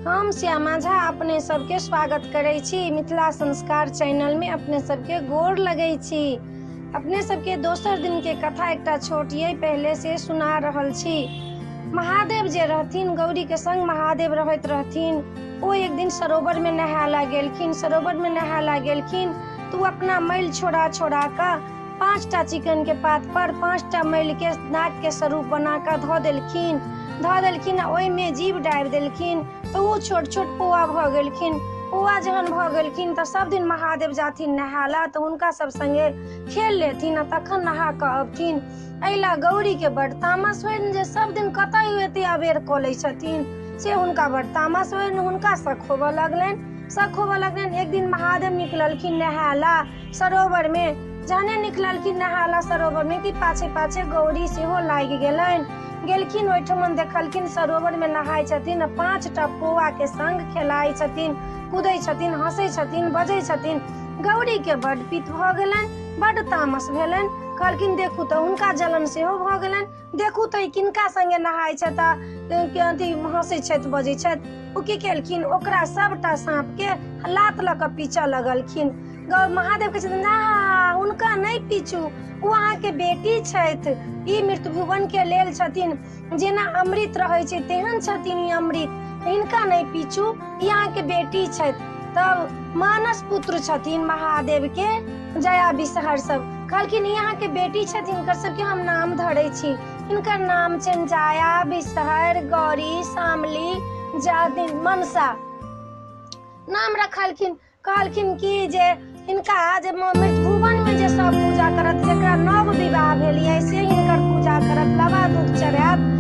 हम श्यामा झा अपने सबके स्वागत करे छी मिथिला संस्कार चैनल में। अपने सबके गोर लगे छी। अपने सबके दोसर दिन के कथा एकटा छोटिए पहले से सुना रहल छी। महादेव जे रहथिन, गौरी के संग महादेव रहत रहथिन। ओ एक दिन सरोवर में नहायला गेलखिन। सरोवर में नहायला गेलखिन तो अपना मैल छोड़ा छोड़ा का 5टा चिकन के पात पर 5टा मैल के नाग के स्वरूप बना कर धो देलखिन। ओहि में जीव डाबि देलखिन तो वो छोट छोट पौआ भ गेलखिन। पौआ जहन भ गेलखिन तो सब दिन महादेव जाथिन नहायला तो उनका सब संगे खेल लेथिन, तखन नहा के अबथिन। अइला गौरी के बड़ तामस होइन जे सब दिन कतई एते अबेर क लै छथिन, से हुनका बड़ तामस होइन। हुनका शक होबऽ लगलनि। एक दिन महादेव निकललखिन नहायला सरोवर में। जहने निकललखिन नहायला सरोवर में कि पाछे पाछे गौरी सेहो लागि गेलखिन। ओहिठमन देखलखिन सरोवर में नहाय छथिन, 5टा पौआ के संग खेलाइ छथिन, कूदै छथिन, हंसै छथिन, बजै छथिन। गौरी के बड़ पित भ गेलनि, बड़ तामस भेलनि। कहलखिन देखू तो हुनका जलन सेहो भ गेलनि। देखू तो किनका संगे नहाय छथा, हंसै छथि, बजै छथि। ओ की केलखिन, ओकरा सबटा सांप के लात ल के पीछे लगलखिन। महादेव कहै छथिन हुनका नहीं पीछू, वो अहाँ के बेटी छथि। ई मृत्यु भुवन के लेल छथिन, जेना अमृत रहै छै तेहन छथिन ई अमृत। इनका नहीं पीछू, ई अहाँ के बेटी छथि। तब मानस पुत्र छथिन महादेव के जया विषहर सब कहलखिन यहाँ के बेटी छथिन, हिनकर सबके हम नाम धरै छी। हिनकर नाम छनि जया, विषहर, गौरी, शामली, मनसा नाम रखलखिन। कहलखिन कि जे हिनका जे मृत्यु भुवन में जे सब पूजा करत, जेकरा नव विवाह भेलिए से हिनकर पूजा करत, लबा दूध चढ़ायत,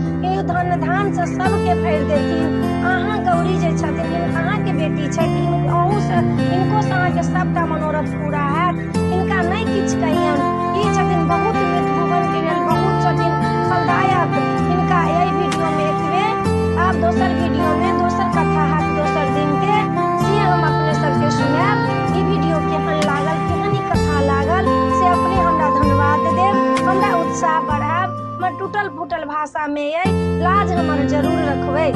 धन धान से सबके भरि देथिन। अहाँ गौरी जे छथिन अहाँ के बेटी छथिन, इनको से अहाँ के सबटा मनोरथ पूरा हैत। इनका नहीं किछ कहियन, ई छथिन बहुत मृत्यु भुवन के लेल बहुत छथिन फलदायक। इनका यही वीडियो में एतबे। आब दोसर वीडियो में दोसर कथा हैत दोसर दिन के, से हम अपने सबके सुनाएब। ई वीडियो केहन लागल, केहन ई कथा लागल, से अपने हमरा धन्यवाद देब, हमरा उत्साह बढ़ाएब। हमर टूटल फूटल भाषा में लाज हमर जरूर रखबै।